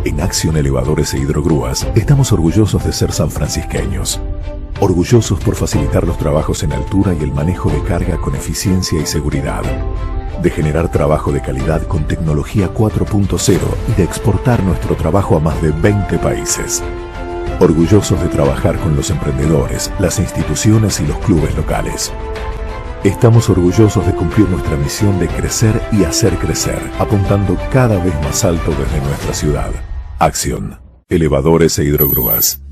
En Acción Elevadores e Hidrogrúas estamos orgullosos de ser sanfrancisqueños. Orgullosos por facilitar los trabajos en altura y el manejo de carga con eficiencia y seguridad. De generar trabajo de calidad con tecnología 4.0 y de exportar nuestro trabajo a más de 20 países. Orgullosos de trabajar con los emprendedores, las instituciones y los clubes locales. Estamos orgullosos de cumplir nuestra misión de crecer y hacer crecer, apuntando cada vez más alto desde nuestra ciudad. Acción. Elevadores e Hidrogrúas.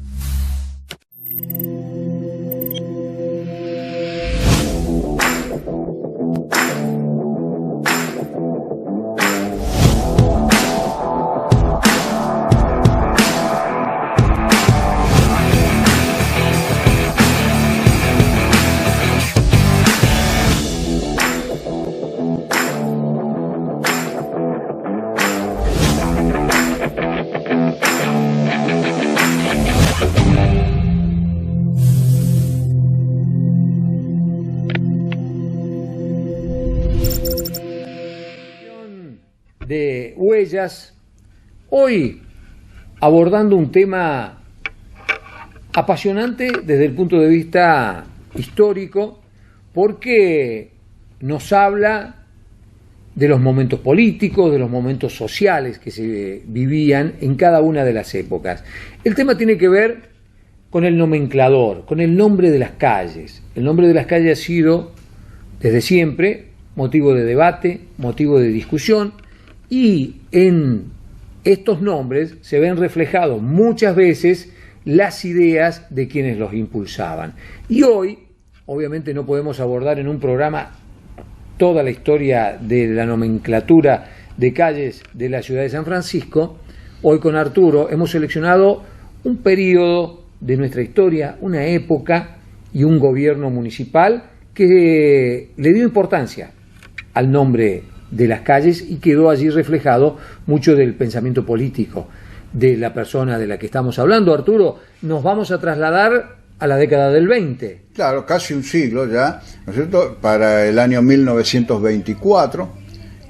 De huellas, hoy abordando un tema apasionante desde el punto de vista histórico, porque nos habla de los momentos políticos, de los momentos sociales que se vivían en cada una de las épocas. El tema tiene que ver con el nomenclador, con el nombre de las calles. El nombre de las calles ha sido desde siempre motivo de debate, motivo de discusión, y en estos nombres se ven reflejados muchas veces las ideas de quienes los impulsaban. Y hoy, obviamente no podemos abordar en un programa toda la historia de la nomenclatura de calles de la ciudad de San Francisco. Hoy con Arturo hemos seleccionado un periodo de nuestra historia, una época y un gobierno municipal que le dio importancia al nombre de las calles y quedó allí reflejado mucho del pensamiento político de la persona de la que estamos hablando. Arturo, nos vamos a trasladar a la década del 20. Claro, casi un siglo ya, ¿no es cierto? Para el año 1924,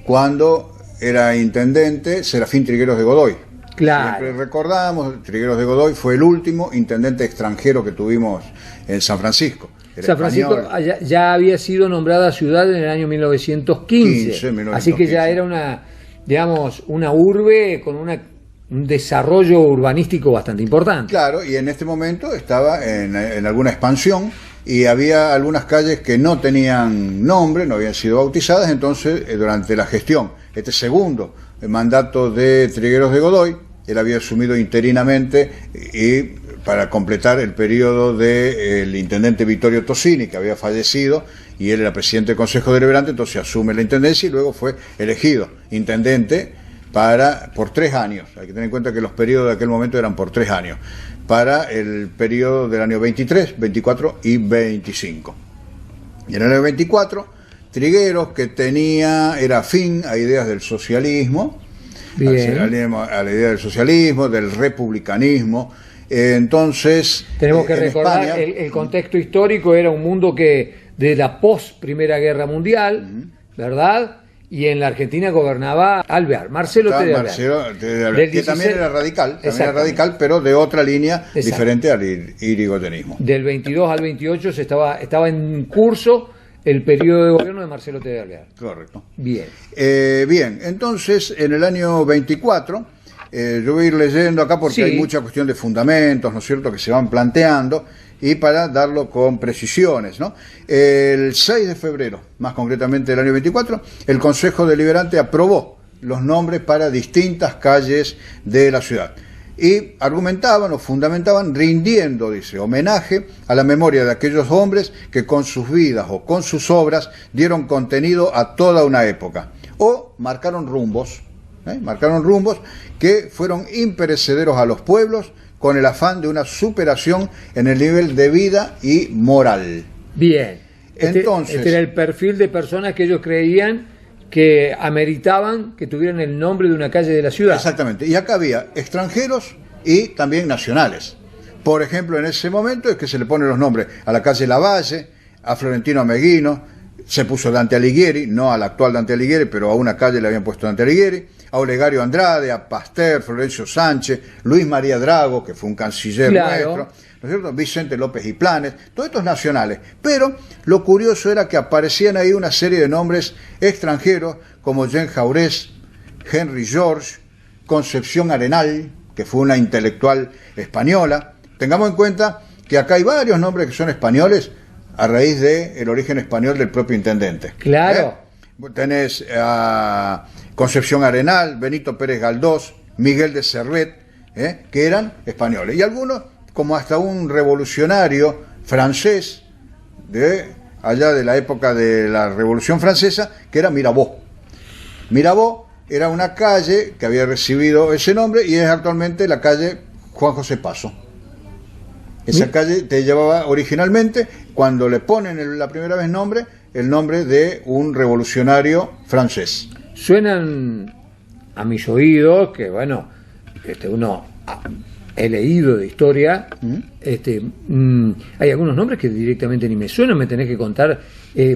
cuando era intendente Serafín Trigueros de Godoy. Claro. Siempre recordamos, Trigueros de Godoy fue el último intendente extranjero que tuvimos en San Francisco. San Francisco ya había sido nombrada ciudad en el año 1915, así que ya era una, digamos, una urbe con un desarrollo urbanístico bastante importante. Este y en este momento estaba en alguna expansión y había algunas calles que no tenían nombre, no habían sido bautizadas. Entonces durante la gestión, este segundo mandato de Trigueros de Godoy, él había asumido interinamente y para completar el periodo del intendente Vittorio Tosini, que había fallecido, y él era presidente del Consejo Deliberante, entonces asume la intendencia y luego fue elegido intendente por 3 años. Hay que tener en cuenta que los periodos de aquel momento eran por 3 años, para el periodo del año 23, 24 y 25. Y en el año 24, Trigueros, que era afín a ideas del socialismo, a la idea del socialismo, del republicanismo. Entonces tenemos que recordar España, el contexto histórico era un mundo que de la post Primera Guerra Mundial, ¿verdad? Y en la Argentina gobernaba Alvear, Marcelo T. de Alvear, que también era radical, pero de otra línea diferente al irigoyenismo. Del 22 al 28 estaba en curso el periodo de gobierno de Marcelo T. de Alvear. Correcto. Bien. Bien, entonces en el año 24, yo voy a ir leyendo acá porque hay mucha cuestión de fundamentos, ¿no es cierto?, que se van planteando, y para darlo con precisiones, ¿no? El 6 de febrero, más concretamente del año 24, el Consejo Deliberante aprobó los nombres para distintas calles de la ciudad. Y argumentaban o fundamentaban rindiendo, dice, homenaje a la memoria de aquellos hombres que con sus vidas o con sus obras dieron contenido a toda una época. O marcaron rumbos que fueron imperecederos a los pueblos con el afán de una superación en el nivel de vida y moral. Bien. Entonces, este era el perfil de personas que ellos creían que ameritaban que tuvieran el nombre de una calle de la ciudad. Exactamente. Y acá había extranjeros y también nacionales. Por ejemplo, en ese momento es que se le ponen los nombres a la calle Lavalle, a Florentino Ameguino, se puso Dante Alighieri, no al actual Dante Alighieri, pero a una calle le habían puesto Dante Alighieri, a Olegario Andrade, a Pasteur, Florencio Sánchez, Luis María Drago, que fue un canciller nuestro, ¿no es cierto? Vicente López y Planes, todos estos nacionales. Pero lo curioso era que aparecían ahí una serie de nombres extranjeros, como Jean Jaurès, Henry George, Concepción Arenal, que fue una intelectual española. Tengamos en cuenta que acá hay varios nombres que son españoles a raíz del origen español del propio intendente. Claro. Tenés a Concepción Arenal, Benito Pérez Galdós, Miguel de Servet, que eran españoles. Y algunos, como hasta un revolucionario francés, de allá de la época de la Revolución Francesa, que era Mirabeau. Mirabeau era una calle que había recibido ese nombre y es actualmente la calle Juan José Paso. Esa calle te llevaba originalmente, cuando le ponen la primera vez nombre, el nombre de un revolucionario francés. Suenan a mis oídos, que bueno, he leído de historia, hay algunos nombres que directamente ni me suenan. Me tenés que contar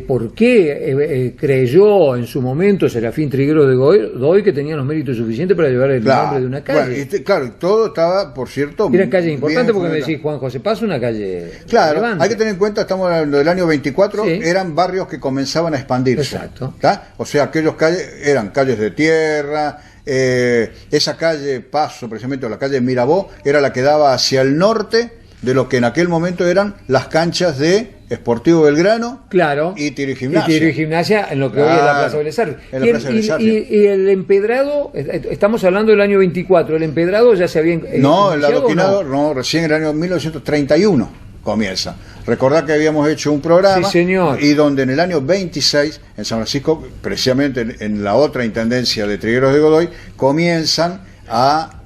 por qué creyó en su momento Serafín Trigueros de Godoy que tenía los méritos suficientes para llevar el nombre de una calle. Bueno, claro, todo estaba, por cierto, era calle importante, porque me decís Juan José Paso, una calle relevante. Hay que tener en cuenta, estamos hablando del año 24, sí. Eran barrios que comenzaban a expandirse. Exacto. ¿Tá? O sea, aquellos calles eran calles de tierra. Esa calle Paso, precisamente, o la calle Mirabeau, era la que daba hacia el norte de lo que en aquel momento eran las canchas de Sportivo Belgrano, claro, y Tiro y Gimnasia. Y Tiro y Gimnasia, en lo que hoy es la Plaza Belisario. Y el empedrado, estamos hablando del año 24, ¿el empedrado ya se había No, el adoquinado no, recién en el año 1931 comienza. Recordad que habíamos hecho un programa, sí, señor, y donde en el año 26, en San Francisco, precisamente en la otra intendencia de Trigueros de Godoy, comienzan a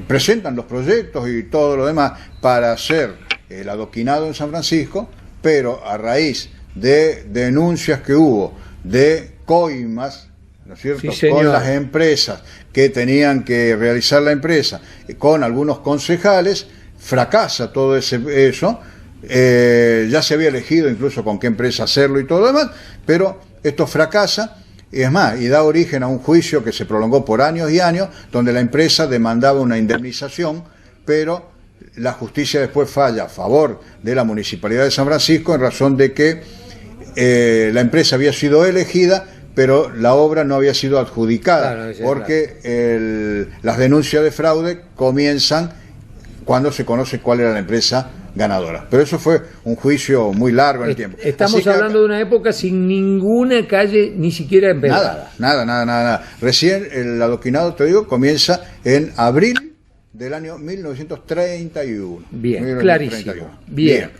presentan los proyectos y todo lo demás para hacer el adoquinado en San Francisco, pero a raíz de denuncias que hubo de coimas, ¿no es cierto?, sí, con las empresas que tenían que realizar la empresa, con algunos concejales, fracasa todo eso. Ya se había elegido incluso con qué empresa hacerlo y todo lo demás, pero esto fracasa. Y es más, y da origen a un juicio que se prolongó por años y años, donde la empresa demandaba una indemnización, pero la justicia después falla a favor de la Municipalidad de San Francisco en razón de que la empresa había sido elegida, pero la obra no había sido adjudicada, claro, porque las denuncias de fraude comienzan cuando se conoce cuál era la empresa ganadora. Pero eso fue un juicio muy largo en el tiempo. Estamos hablando de una época sin ninguna calle ni siquiera empedrada. Nada. Recién el adoquinado, te digo, comienza en abril del año 1931. Bien, clarísimo. Bien.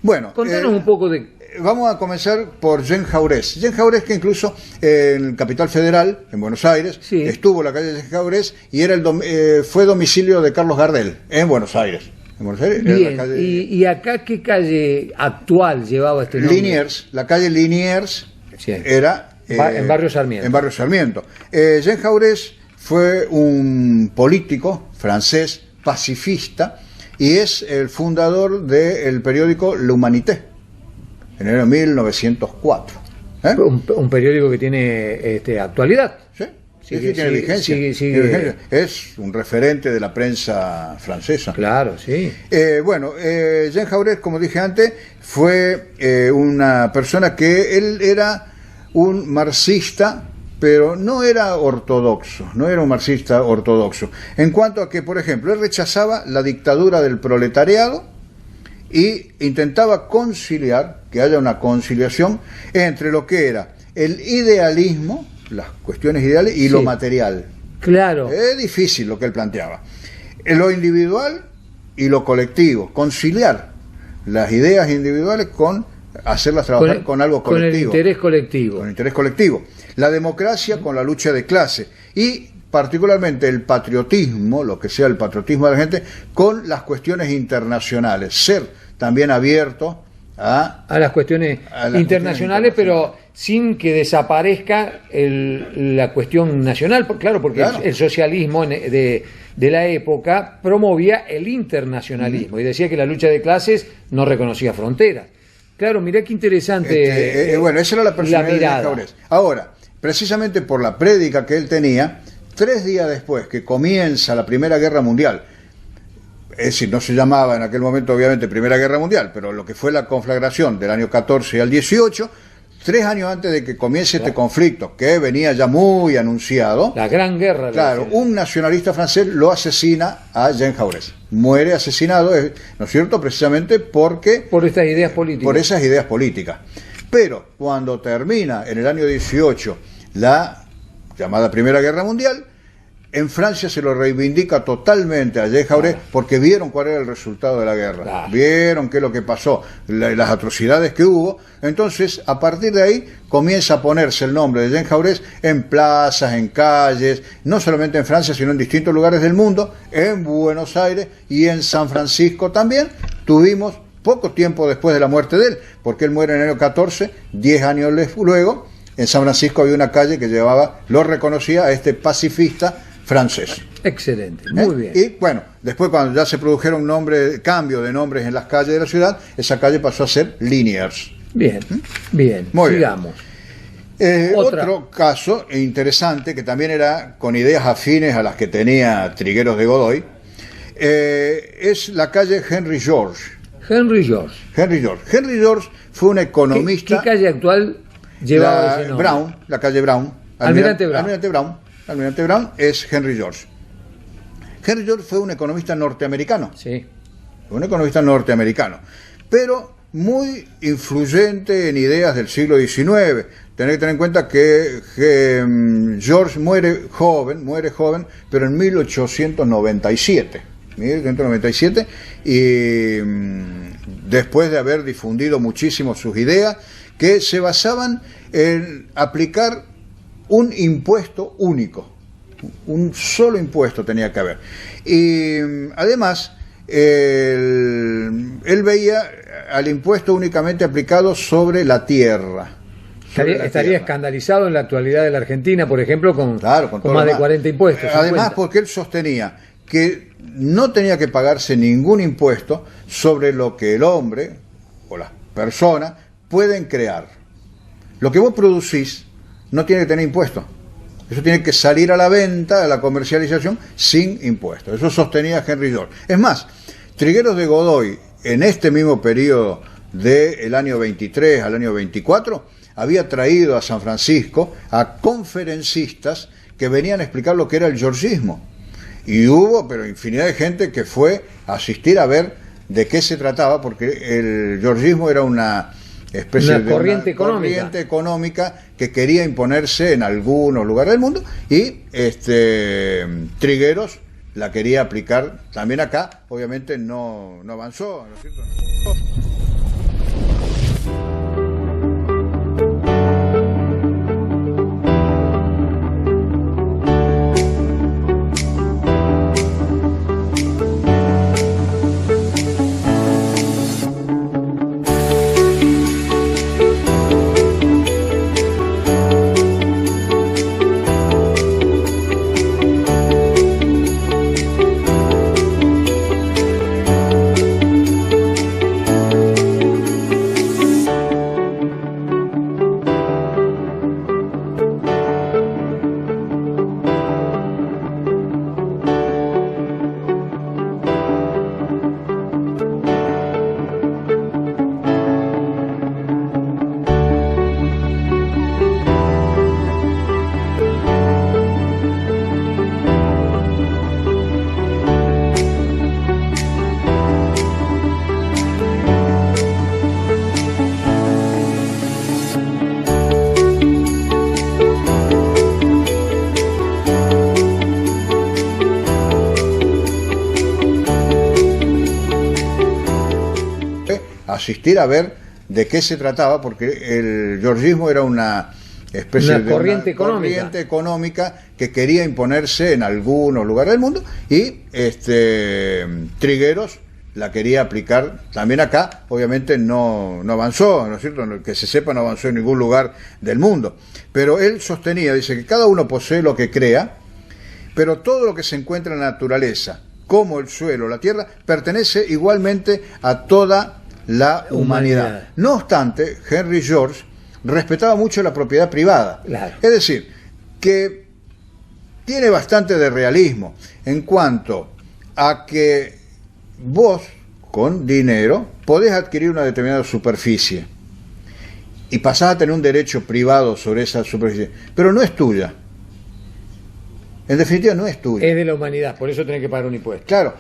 Bueno, contanos un poco de... Vamos a comenzar por Jean Jaurès. Jean Jaurès, que incluso en Capital Federal, en Buenos Aires, sí, estuvo la calle Jean Jaurès y era fue domicilio de Carlos Gardel en Buenos Aires. Bien, calle... ¿Y acá qué calle actual llevaba este nombre? Liniers, la calle Liniers, sí, era... en Barrio Sarmiento. En Barrio Sarmiento. Jean Jaurès fue un político francés pacifista y es el fundador del periódico L'Humanité, en el año 1904. Un periódico que tiene actualidad. Sí, tiene vigencia. Sigue. Es un referente de la prensa francesa. Claro, sí. Jean Jaurès, como dije antes, fue una persona que él era un marxista, pero no era ortodoxo, no era un marxista ortodoxo. En cuanto a que, por ejemplo, él rechazaba la dictadura del proletariado y intentaba conciliar, que haya una conciliación entre lo que era el idealismo, las cuestiones ideales, y lo material. Claro. Es difícil lo que él planteaba. Lo individual y lo colectivo. Conciliar las ideas individuales con hacerlas trabajar con algo colectivo. Con el interés colectivo. Con el interés colectivo. La democracia con la lucha de clase. Y particularmente el patriotismo, lo que sea el patriotismo de la gente, con las cuestiones internacionales. Ser también abierto a las cuestiones internacionales, pero sin que desaparezca la cuestión nacional, claro, porque el socialismo de la época promovía el internacionalismo y decía que la lucha de clases no reconocía fronteras. Claro, mirá qué interesante. Bueno, esa era la personalidad de mirada. Jaurès. Ahora, precisamente por la prédica que él tenía, 3 días después que comienza la Primera Guerra Mundial, es decir, no se llamaba en aquel momento obviamente Primera Guerra Mundial, pero lo que fue la conflagración del año 14 al 18, 3 años antes de que comience este conflicto, que venía ya muy anunciado, La Gran Guerra. claro, un nacionalista francés lo asesina a Jean Jaurès. Muere asesinado, ¿no es cierto?, precisamente porque... Por estas ideas políticas. Por esas ideas políticas. Pero cuando termina en el año 18 la llamada Primera Guerra Mundial, en Francia se lo reivindica totalmente a Jean Jaurès porque vieron cuál era el resultado de la guerra, Claro. vieron qué es lo que pasó, las atrocidades que hubo. Entonces, a partir de ahí, comienza a ponerse el nombre de Jean Jaurès en plazas, en calles, no solamente en Francia, sino en distintos lugares del mundo, en Buenos Aires y en San Francisco también. Tuvimos poco tiempo después de la muerte de él, porque él muere en el año 14, 10 años luego, en San Francisco había una calle que lo reconocía a este pacifista francés. Excelente, muy bien. Y bueno, después cuando ya se produjeron cambio de nombres en las calles de la ciudad, esa calle pasó a ser Liniers. Bien, bien, Muy bien. sigamos. Otro caso interesante, que también era con ideas afines a las que tenía Trigueros de Godoy, es la calle Henry George. Henry George. Henry George. Henry George fue un economista... ¿Qué calle actual llevaba ese nombre? Brown, la calle Brown. Almirante Brown. Almirante Brown es Henry George. Henry George fue un economista norteamericano. Sí. Un economista norteamericano, pero muy influyente en ideas del siglo XIX. Tenés que tener en cuenta que George muere joven, pero en 1897. Y después de haber difundido muchísimo sus ideas, que se basaban en aplicar un impuesto único. Un solo impuesto tenía que haber. Y además, él veía al impuesto únicamente aplicado sobre la tierra. Estaría escandalizado en la actualidad de la Argentina, por ejemplo, con más de 40 impuestos. Además, 50. porque él sostenía que no tenía que pagarse ningún impuesto sobre lo que el hombre o las personas pueden crear. Lo que vos producís no tiene que tener impuestos. Eso tiene que salir a la venta, a la comercialización, sin impuestos. Eso sostenía Henry George. Es más, Trigueros de Godoy, en este mismo periodo del año 23 al año 24, había traído a San Francisco a conferencistas que venían a explicar lo que era el georgismo. Y hubo, pero infinidad de gente que fue a asistir a ver de qué se trataba, porque el georgismo era una especie de corriente económica que quería imponerse en algunos lugares del mundo, y Trigueros la quería aplicar también acá. Obviamente no avanzó, ¿no es cierto? Asistir a ver de qué se trataba, porque el georgismo era una especie de corriente económica que quería imponerse en algunos lugares del mundo, y Trigueros la quería aplicar también acá. Obviamente no avanzó, ¿no es cierto? Que se sepa, no avanzó en ningún lugar del mundo, pero él sostenía, dice, que cada uno posee lo que crea, pero todo lo que se encuentra en la naturaleza, como el suelo, la tierra, pertenece igualmente a toda la humanidad. No obstante, Henry George respetaba mucho la propiedad privada. Claro. Es decir, que tiene bastante de realismo en cuanto a que vos, con dinero, podés adquirir una determinada superficie y pasás a tener un derecho privado sobre esa superficie, pero no es tuya. En definitiva, no es tuya. Es de la humanidad, por eso tenés que pagar un impuesto. Claro,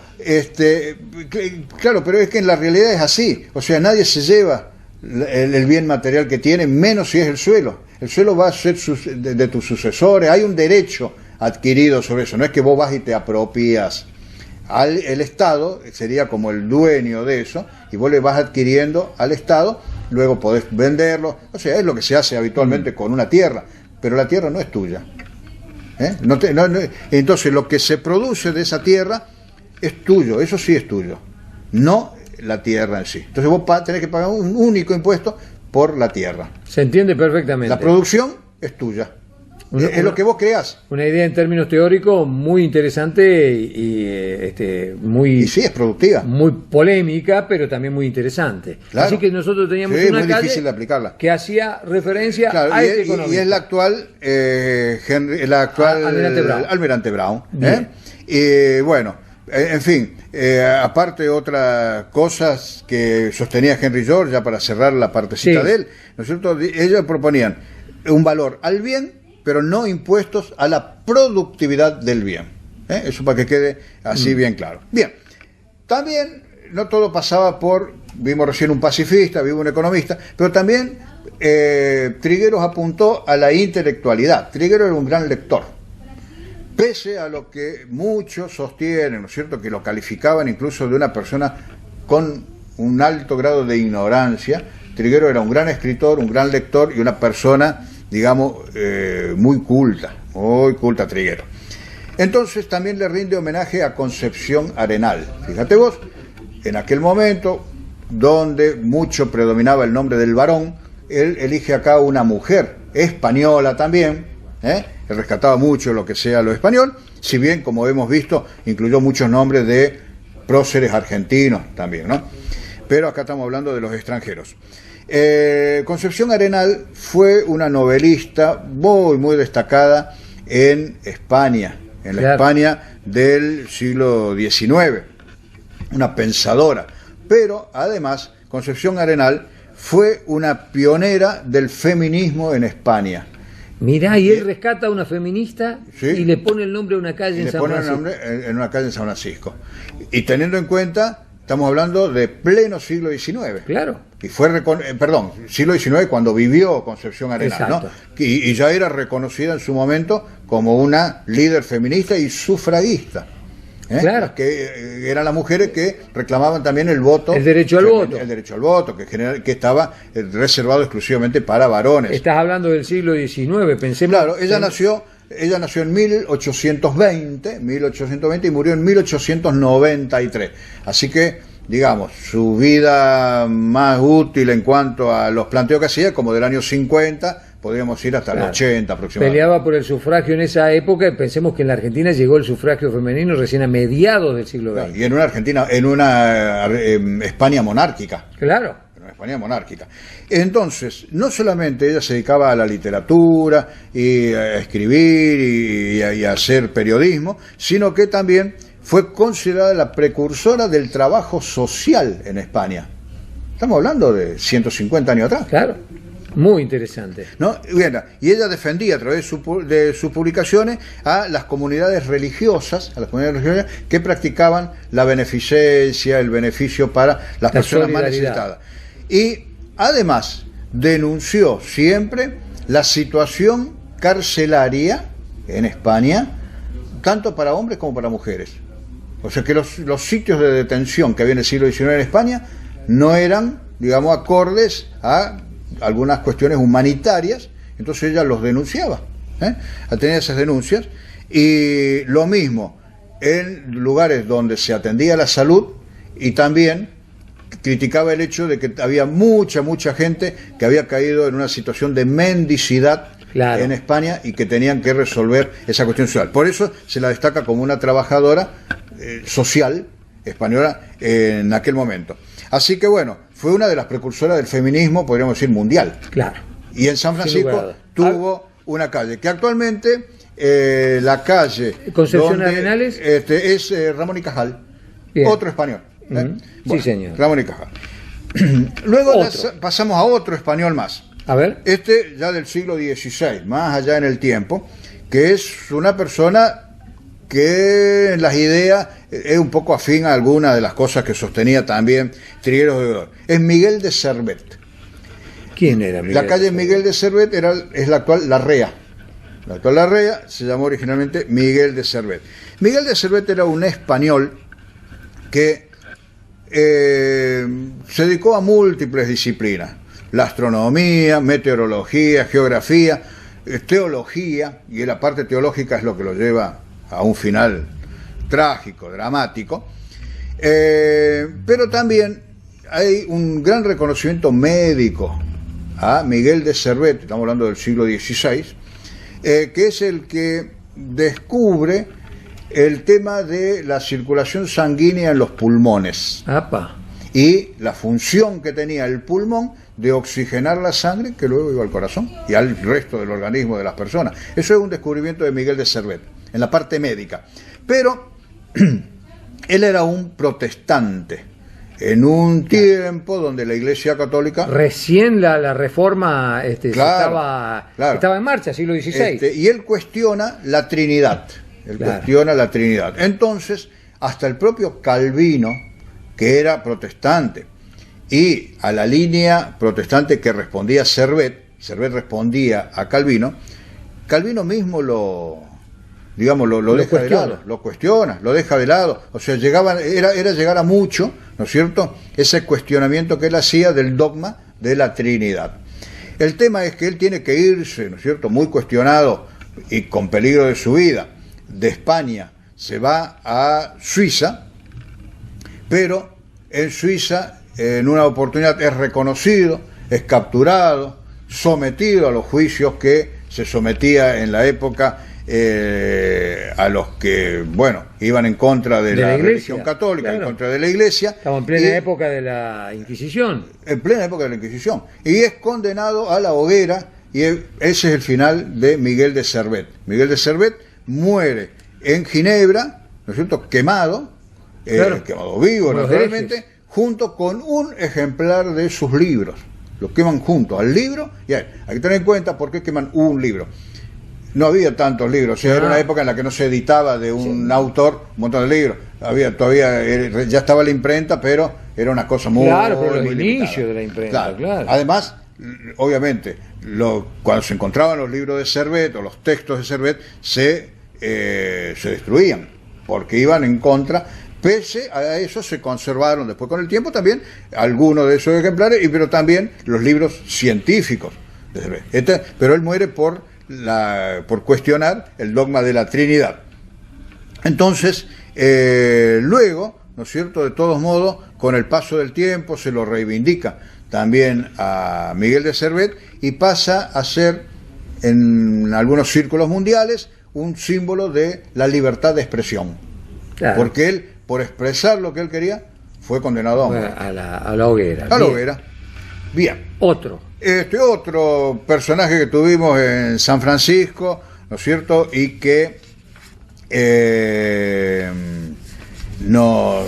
claro, pero es que en la realidad es así. O sea, nadie se lleva el bien material que tiene, menos si es el suelo. El suelo va a ser de tus sucesores. Hay un derecho adquirido sobre eso. No es que vos vas y te apropias. El Estado sería como el dueño de eso, y vos le vas adquiriendo al Estado, luego podés venderlo. O sea, es lo que se hace habitualmente con una tierra, pero la tierra no es tuya. Entonces lo que se produce de esa tierra es tuyo, eso sí es tuyo, no la tierra en sí. Entonces vos tenés que pagar un único impuesto por la tierra. Se entiende perfectamente. La producción es tuya, es lo que vos creás. Una idea en términos teóricos muy interesante y sí, es productiva, muy polémica, pero también muy interesante. Claro. Así que nosotros teníamos una muy calle difícil de aplicarla, que hacía referencia a este economista. Y es la actual Almirante Brown. Y bueno, en fin, aparte de otras cosas que sostenía Henry George, ya para cerrar la partecita de él, ¿no es cierto? Ellos proponían un valor al bien, pero no impuestos a la productividad del bien. Eso para que quede así bien claro. Bien, también no todo pasaba por, vimos recién un pacifista, vimos un economista, pero también Trigueros apuntó a la intelectualidad. Trigueros era un gran lector, pese a lo que muchos sostienen, ¿no es cierto?, que lo calificaban incluso de una persona con un alto grado de ignorancia. Trigueros era un gran escritor, un gran lector y una persona, digamos, muy culta Trigueros. Entonces también le rinde homenaje a Concepción Arenal. Fíjate vos, en aquel momento, donde mucho predominaba el nombre del varón, él elige acá una mujer española también, Él rescataba mucho lo que sea lo español, si bien, como hemos visto, incluyó muchos nombres de próceres argentinos también, ¿no? Pero acá estamos hablando de los extranjeros. Concepción Arenal fue una novelista muy destacada en España, en la España del siglo XIX, una pensadora, pero además Concepción Arenal fue una pionera del feminismo en España. Mirá, y él rescata a una feminista y le pone el nombre a una calle en San Francisco. Le pone el nombre en una calle en San Francisco. Y teniendo en cuenta, estamos hablando de pleno siglo XIX. Claro. Y fue, siglo XIX cuando vivió Concepción Arenal, ¿no? Y ya era reconocida en su momento como una líder feminista y sufragista. Claro. Que eran las mujeres que reclamaban también el voto. El derecho al voto. El derecho al voto, que estaba reservado exclusivamente para varones. Estás hablando del siglo XIX, pensemos. Claro, ella nació en 1820 y murió en 1893. Así que, digamos, su vida más útil en cuanto a los planteos que hacía, como del año 50, podríamos ir hasta el 80 aproximadamente. Peleaba por el sufragio en esa época, y pensemos que en la Argentina llegó el sufragio femenino recién a mediados del siglo XX. Y en una España monárquica. Claro. En una España monárquica. Entonces, no solamente ella se dedicaba a la literatura y a escribir y a hacer periodismo, sino que también fue considerada la precursora del trabajo social en España. Estamos hablando de 150 años atrás. Claro. Muy interesante. ¿No? Y ella defendía a través de sus publicaciones a las comunidades religiosas, que practicaban la beneficencia, el beneficio para las personas más necesitadas. Y además denunció siempre la situación carcelaria en España, tanto para hombres como para mujeres. O sea que los sitios de detención que había en el siglo XIX en España no eran, digamos, acordes a algunas cuestiones humanitarias, entonces ella los denunciaba, tenía esas denuncias, y lo mismo en lugares donde se atendía la salud, y también criticaba el hecho de que había mucha gente que había caído en una situación de mendicidad en España y que tenían que resolver esa cuestión social. Por eso se la destaca como una trabajadora social española en aquel momento. Así que bueno, fue una de las precursoras del feminismo, podríamos decir, mundial. Claro. Y en San Francisco tuvo una calle, que actualmente la calle Concepción Arenales es Ramón y Cajal. Bien. Otro español. Bueno, sí, señor. Ramón y Cajal. Luego pasamos a otro español más. A ver. Este ya del siglo XVI, más allá en el tiempo, que es una persona que en las ideas es un poco afín a algunas de las cosas que sostenía también Trigueros de Godó. Es Miguel de Servet. ¿Quién era Miguel? La calle Miguel de Servet es la actual Larrea. La actual Larrea se llamó originalmente Miguel de Servet. Miguel de Servet era un español que se dedicó a múltiples disciplinas: la astronomía, meteorología, geografía, teología, y la parte teológica es lo que lo lleva a un final trágico, dramático, pero también hay un gran reconocimiento médico a Miguel de Servet, estamos hablando del siglo XVI, que es el que descubre el tema de la circulación sanguínea en los pulmones. ¡Apa! Y la función que tenía el pulmón de oxigenar la sangre que luego iba al corazón y al resto del organismo de las personas. Eso es un descubrimiento de Miguel de Servet en la parte médica. Pero él era un protestante en un tiempo donde la Iglesia Católica... Recién la reforma estaba en marcha, siglo XVI. Y él cuestiona la Trinidad. Cuestiona la Trinidad. Entonces, hasta el propio Calvino, que era protestante, y a la línea protestante que respondía Servet respondía a Calvino, Calvino mismo lo deja de lado, lo cuestiona, lo deja de lado. O sea, era llegar a mucho, ¿no es cierto?, ese cuestionamiento que él hacía del dogma de la Trinidad. El tema es que él tiene que irse, ¿no es cierto?, muy cuestionado y con peligro de su vida, de España se va a Suiza, pero en Suiza en una oportunidad es reconocido, es capturado, sometido a los juicios que se sometía en la época a los que, bueno, iban en contra de la religión católica, claro, en contra de la Iglesia. Estamos en plena época de la Inquisición. En plena época de la Inquisición. Y es condenado a la hoguera, y ese es el final de Miguel de Servet. Miguel de Servet muere en Ginebra, ¿no es cierto?, quemado, claro, quemado vivo, naturalmente, junto con un ejemplar de sus libros. Lo queman junto al libro, y hay que tener en cuenta por qué queman un libro. No había tantos libros, o sea, era una época en la que no se editaba de un autor un montón de libros. Ya estaba la imprenta, pero era una cosa muy... Claro, pero el inicio de la imprenta, claro. Además, obviamente, cuando se encontraban los libros de Servet o los textos de Servet, se destruían, porque iban en contra. Pese a eso se conservaron después con el tiempo también algunos de esos ejemplares, pero también los libros científicos de Servet. Pero él muere por cuestionar el dogma de la Trinidad. Entonces, luego, ¿no es cierto?, de todos modos, con el paso del tiempo se lo reivindica también a Miguel de Servet y pasa a ser, en algunos círculos mundiales, un símbolo de la libertad de expresión. Claro. Porque él, por expresar lo que él quería, fue condenado a muerte. A la hoguera. A la hoguera. Bien. Otro personaje que tuvimos en San Francisco, ¿no es cierto?, y que nos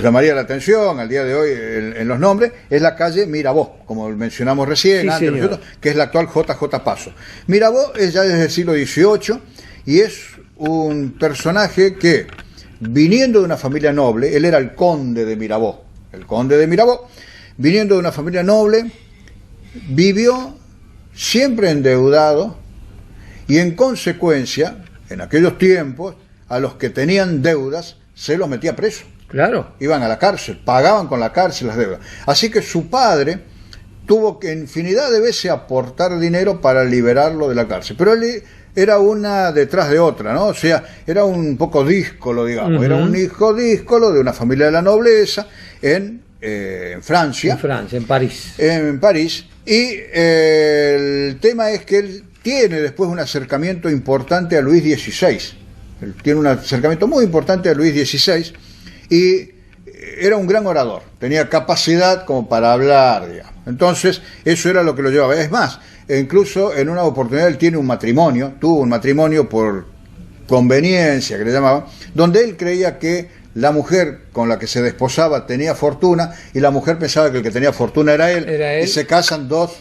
llamaría la atención al día de hoy en los nombres, es la calle Mirabeau, como mencionamos recién, sí, antes, ¿no es cierto?, que es la actual JJ Paso. Mirabeau es ya desde el siglo XVIII y es un personaje que, viniendo de una familia noble, él era el conde de Mirabeau. El conde de Mirabeau, viniendo de una familia noble, vivió siempre endeudado y en consecuencia, en aquellos tiempos, a los que tenían deudas se los metía preso. Claro. Iban a la cárcel, pagaban con la cárcel las deudas. Así que su padre tuvo que infinidad de veces aportar dinero para liberarlo de la cárcel. Pero él era una detrás de otra, ¿no? O sea, era un poco díscolo, digamos. Era un hijo díscolo de una familia de la nobleza en Francia. En Francia, en París. En París. Y el tema es que él tiene después un acercamiento importante a Luis XVI. Él tiene un acercamiento muy importante a Luis XVI y era un gran orador, tenía capacidad como para hablar, digamos. Entonces, eso era lo que lo llevaba. Es más, incluso en una oportunidad él tuvo un matrimonio por conveniencia, que le llamaban, donde él creía que la mujer con la que se desposaba tenía fortuna y la mujer pensaba que el que tenía fortuna era él. Y se casan dos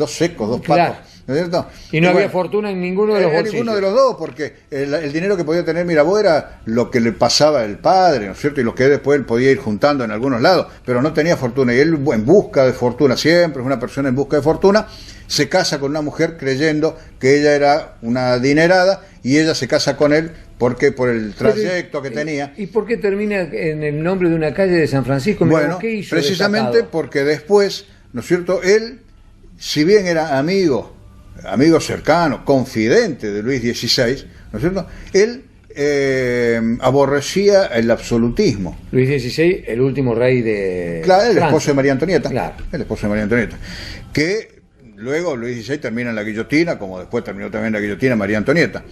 secos, dos patos. ¿No es cierto? Y no había fortuna en ninguno de los bolsillos. En ninguno de los dos, porque el dinero que podía tener Mirabeau era lo que le pasaba al padre, ¿no es cierto? Y lo que después él podía ir juntando en algunos lados, pero no tenía fortuna. Y él, en busca de fortuna, siempre es una persona en busca de fortuna, se casa con una mujer creyendo que ella era una adinerada y ella se casa con él porque por el trayecto que tenía. ¿Y por qué termina en el nombre de una calle de San Francisco? Bueno, ¿qué hizo precisamente destacado? Porque después, ¿no es cierto? Él, si bien era amigo cercano, confidente de Luis XVI, ¿no es cierto? Él aborrecía el absolutismo. Luis XVI, el último rey de Claro, el Francia. esposo de María Antonieta. Claro. El esposo de María Antonieta. Que luego Luis XVI termina en la guillotina, como después terminó también en la guillotina María Antonieta.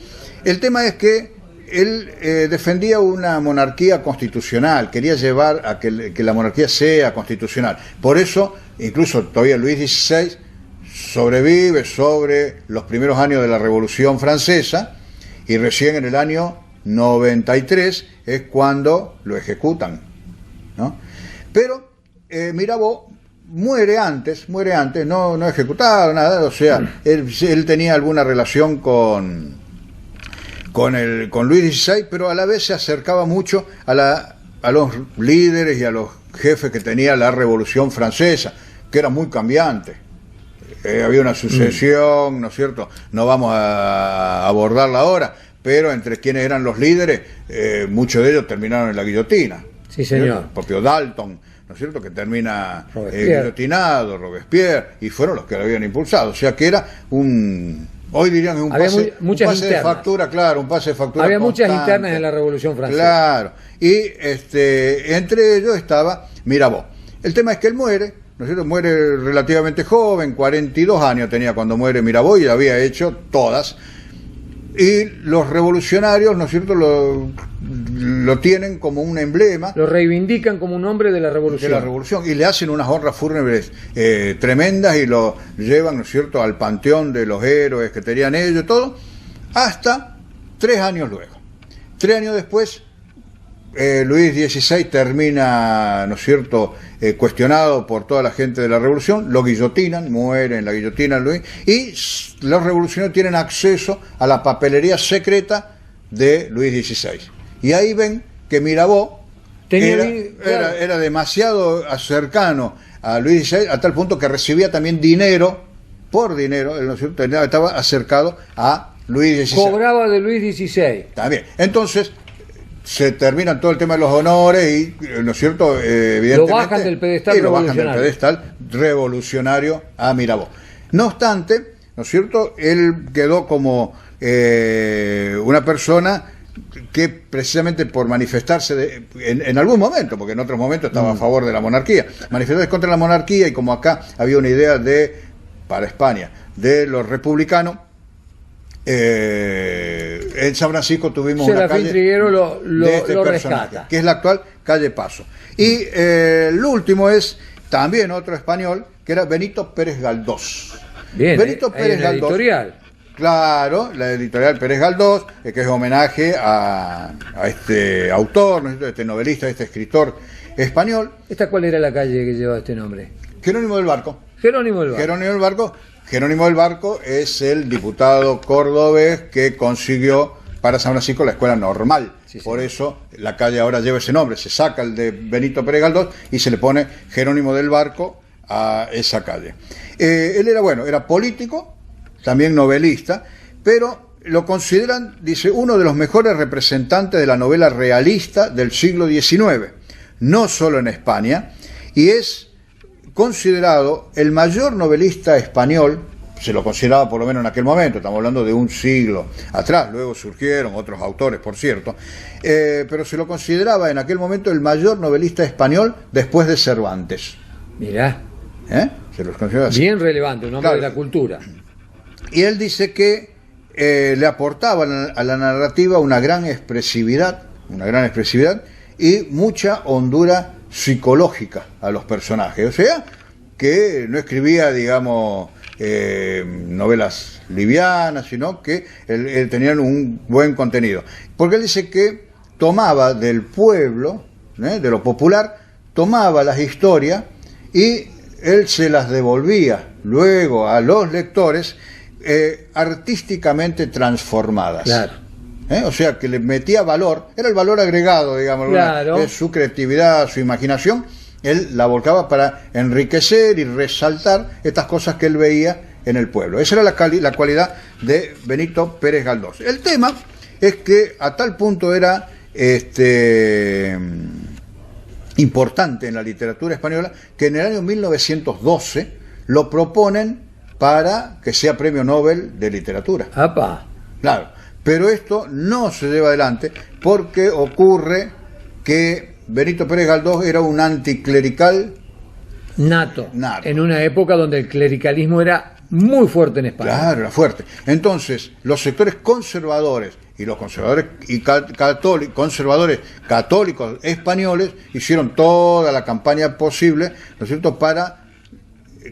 El tema es que él defendía una monarquía constitucional, quería llevar a que la monarquía sea constitucional. Por eso, incluso todavía Luis XVI sobrevive sobre los primeros años de la Revolución Francesa y recién en el año 93 es cuando lo ejecutan, ¿no? Pero Mirabeau muere antes, no ejecutado, nada, o sea, él tenía alguna relación con Luis XVI, pero a la vez se acercaba mucho a los líderes y a los jefes que tenía la Revolución Francesa, que era muy cambiante. Había una sucesión, ¿no es cierto? No vamos a abordarla ahora, pero entre quienes eran los líderes, muchos de ellos terminaron en la guillotina. Sí, señor. El propio Dalton, ¿no es cierto?, que termina guillotinado, Robespierre, y fueron los que lo habían impulsado. O sea que era hoy dirían que un pase de factura, claro, un pase de factura. Había constante. muchas internas en la Revolución Francesa. Claro, y entre ellos estaba Mirabeau. El tema es que él muere, ¿no es cierto? Muere relativamente joven, 42 años tenía cuando muere Mirabeau y había hecho todas. Y los revolucionarios, ¿no es cierto?, lo tienen como un emblema. Lo reivindican como un hombre de la revolución. Y le hacen unas honras fúnebres tremendas y lo llevan, ¿no es cierto?, al panteón de los héroes que tenían ellos, todo, hasta 3 años luego. 3 años después, Luis XVI termina, ¿no es cierto?, cuestionado por toda la gente de la revolución, lo guillotinan, muere en la guillotina Luis, y los revolucionarios tienen acceso a la papelería secreta de Luis XVI. Y ahí ven que Mirabeau era demasiado cercano a Luis XVI, a tal punto que recibía también dinero, él, ¿no es cierto?, estaba acercado a Luis XVI. Cobraba de Luis XVI. También. Entonces, se terminan todo el tema de los honores y, ¿no es cierto?, evidentemente lo bajan del pedestal revolucionario a Mirabeau. No obstante, ¿no es cierto?, él quedó como una persona que precisamente por manifestarse en algún momento, porque en otros momentos estaba a favor de la monarquía, manifestarse contra la monarquía, y como acá había una idea para España, de los republicanos, en San Francisco tuvimos una calle de este personaje, rescata, que es la actual calle Paso. Y el último es también otro español, que era Benito Pérez Galdós. Bien, Benito Pérez Galdós, editorial. Claro, la editorial Pérez Galdós, que es homenaje a este autor, ¿no? Este novelista, este escritor español. ¿Esta cuál era la calle que llevaba este nombre? Jerónimo del Barco. Jerónimo del Barco. Jerónimo del Barco es el diputado cordobés que consiguió para San Francisco la escuela normal. Sí. Por eso la calle ahora lleva ese nombre. Se saca el de Benito Pérez Galdós y se le pone Jerónimo del Barco a esa calle. Él era político, también novelista, pero lo consideran, dice, uno de los mejores representantes de la novela realista del siglo XIX, no solo en España, y es considerado el mayor novelista español. Se lo consideraba por lo menos en aquel momento, estamos hablando de un siglo atrás, luego surgieron otros autores, por cierto, pero se lo consideraba en aquel momento el mayor novelista español después de Cervantes. Mirá. Se los consideraba así. Bien relevante, un hombre de la cultura. Y él dice que le aportaba a la narrativa una gran expresividad y mucha hondura psicológica a los personajes, o sea, que no escribía, digamos, novelas livianas, sino que él tenían un buen contenido. Porque él dice que tomaba del pueblo, de lo popular, tomaba las historias y él se las devolvía luego a los lectores artísticamente transformadas. Claro. O sea, que le metía valor, era el valor agregado, digamos, Claro. su creatividad, su imaginación, él la volcaba para enriquecer y resaltar estas cosas que él veía en el pueblo. Esa era la cualidad de Benito Pérez Galdós. El tema es que a tal punto era importante en la literatura española que en el año 1912 lo proponen para que sea premio Nobel de literatura. ¡Apa! Claro, pero esto no se lleva adelante porque ocurre que Benito Pérez Galdós era un anticlerical Nato. Nato. En una época donde el clericalismo era muy fuerte en España. Claro, era fuerte. Entonces, los sectores conservadores y los conservadores y conservadores católicos españoles hicieron toda la campaña posible, ¿no es cierto?, para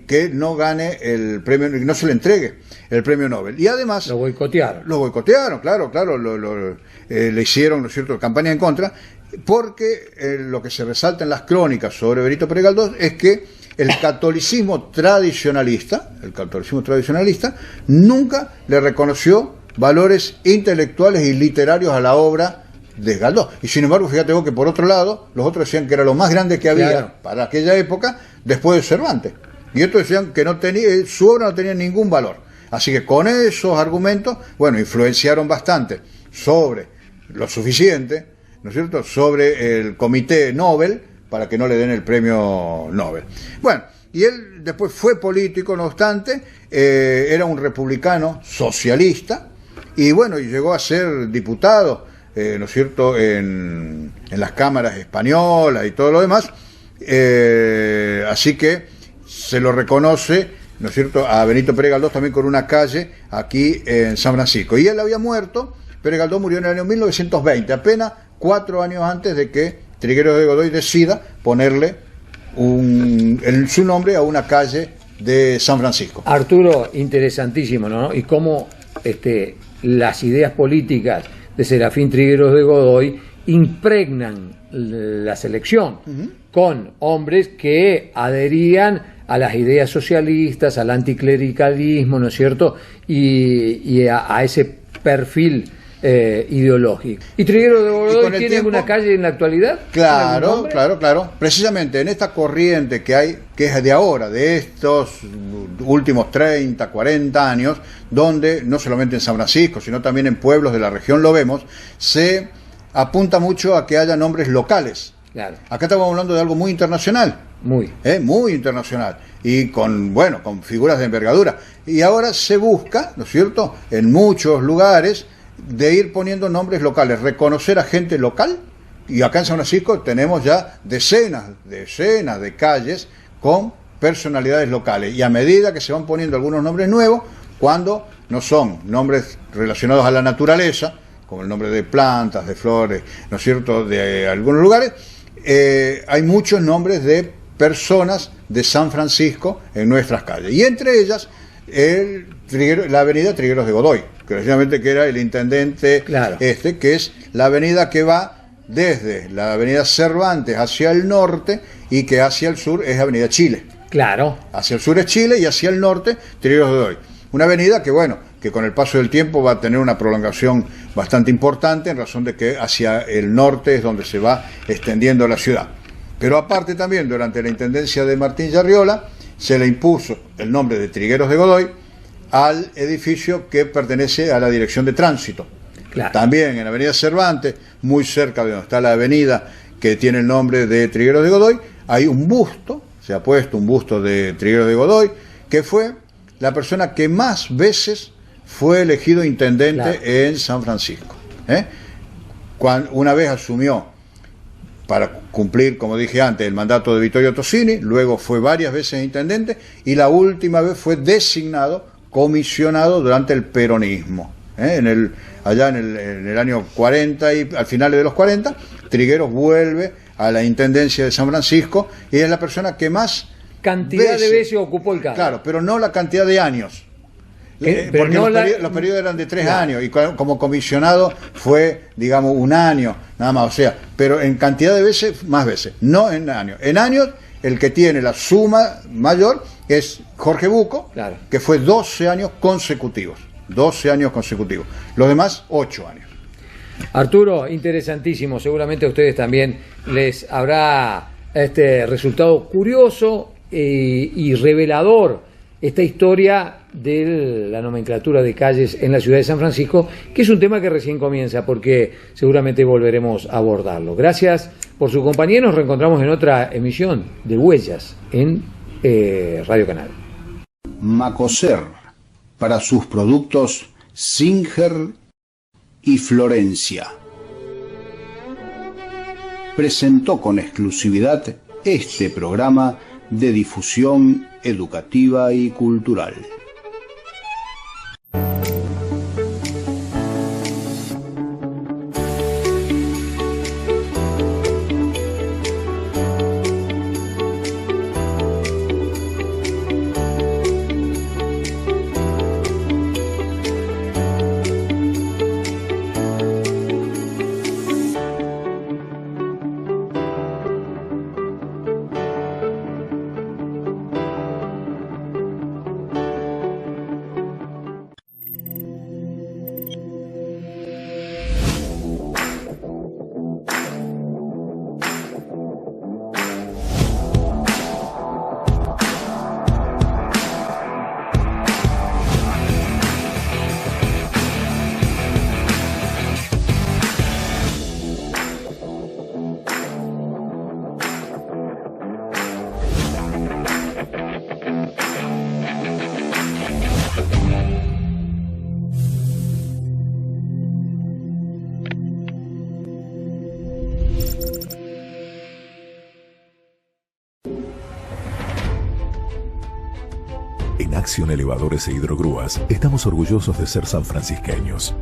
que no gane el premio, no se le entregue el premio Nobel. Y además Lo boicotearon. lo boicotearon, claro, le hicieron, ¿no es cierto?, campaña en contra, porque lo que se resalta en las crónicas sobre Benito Pérez Galdós es que el catolicismo tradicionalista nunca le reconoció valores intelectuales y literarios a la obra de Galdós. Y sin embargo, fíjate vos que por otro lado, los otros decían que era lo más grande que había, claro, para aquella época, después de Cervantes. Y estos decían que su obra no tenía ningún valor. Así que con esos argumentos, bueno, influenciaron bastante sobre lo suficiente, ¿no es cierto?, sobre el comité Nobel para que no le den el premio Nobel. Bueno, y él después fue político, no obstante, era un republicano socialista, y bueno, y llegó a ser diputado, ¿no es cierto?, en las cámaras españolas y todo lo demás, así que se lo reconoce, ¿no es cierto?, a Benito Pérez Galdós también con una calle aquí en San Francisco. Y él había muerto, Pérez Galdós murió en el año 1920, apenas 4 años antes de que Trigueros de Godoy decida ponerle su nombre a una calle de San Francisco. Arturo, interesantísimo, ¿no? Y cómo las ideas políticas de Serafín Trigueros de Godoy impregnan la selección con hombres que adherían a las ideas socialistas, al anticlericalismo, ¿no es cierto? Y a ese perfil ideológico. ¿Y Trigueros de Godoy tiene alguna calle en la actualidad? Claro. Precisamente en esta corriente que hay, que es de ahora, de estos últimos 30, 40 años, donde no solamente en San Francisco, sino también en pueblos de la región lo vemos, se apunta mucho a que haya nombres locales. Claro. Acá estamos hablando de algo muy internacional. Muy internacional. Y con figuras de envergadura. Y ahora se busca, ¿no es cierto?, en muchos lugares, de ir poniendo nombres locales, reconocer a gente local, y acá en San Francisco tenemos ya decenas de calles con personalidades locales, y a medida que se van poniendo algunos nombres nuevos, cuando no son nombres relacionados a la naturaleza, como el nombre de plantas, de flores, ¿no es cierto?, de algunos lugares, hay muchos nombres de personas de San Francisco en nuestras calles, y entre ellas la avenida Trigueros de Godoy, que era el intendente, claro, que es la avenida que va desde la avenida Cervantes hacia el norte y que hacia el sur es avenida Chile. Claro. Hacia el sur es Chile y hacia el norte Trigueros de Godoy. Una avenida que con el paso del tiempo va a tener una prolongación bastante importante en razón de que hacia el norte es donde se va extendiendo la ciudad. Pero aparte también, durante la intendencia de Martín Yarriola, se le impuso el nombre de Trigueros de Godoy al edificio que pertenece a la Dirección de Tránsito. Claro. También en la avenida Cervantes, muy cerca de donde está la avenida que tiene el nombre de Trigueros de Godoy, hay un busto, se ha puesto un busto de Trigueros de Godoy, que fue la persona que más veces fue elegido intendente, claro, en San Francisco. Una vez asumió para cumplir, como dije antes, el mandato de Vittorio Tosini, luego fue varias veces intendente y la última vez fue designado comisionado durante el peronismo. Allá en el año 40 y al final de los 40, Trigueros vuelve a la Intendencia de San Francisco y es la persona que más cantidad de veces ocupó el cargo. Claro, pero no la cantidad de años. Pero Porque no los periodos eran de 3 años y como comisionado fue, digamos, 1 año, nada más. O sea, pero en cantidad de veces, más veces, no en años. En años, el que tiene la suma mayor es Jorge Bucco, claro, que fue 12 años consecutivos. 12 años consecutivos. Los demás, 8 años. Arturo, interesantísimo. Seguramente a ustedes también les habrá resultado curioso y revelador esta historia de la nomenclatura de calles en la ciudad de San Francisco, que es un tema que recién comienza, porque seguramente volveremos a abordarlo. Gracias por su compañía. Nos reencontramos en otra emisión de Huellas en Radio Canal. Macoser, para sus productos Singer y Florencia, presentó con exclusividad este programa de difusión educativa y cultural. En Acción Elevadores e Hidrogrúas estamos orgullosos de ser sanfrancisqueños.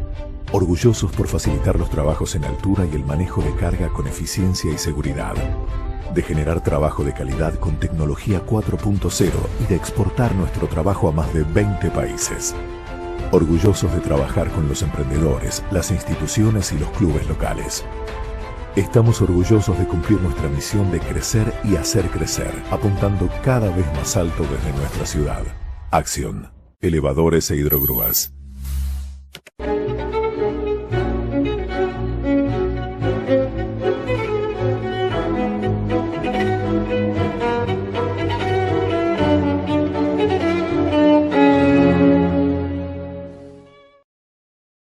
Orgullosos por facilitar los trabajos en altura y el manejo de carga con eficiencia y seguridad. De generar trabajo de calidad con tecnología 4.0 y de exportar nuestro trabajo a más de 20 países. Orgullosos de trabajar con los emprendedores, las instituciones y los clubes locales. Estamos orgullosos de cumplir nuestra misión de crecer y hacer crecer, apuntando cada vez más alto desde nuestra ciudad. Acción. Elevadores e Hidrogrúas.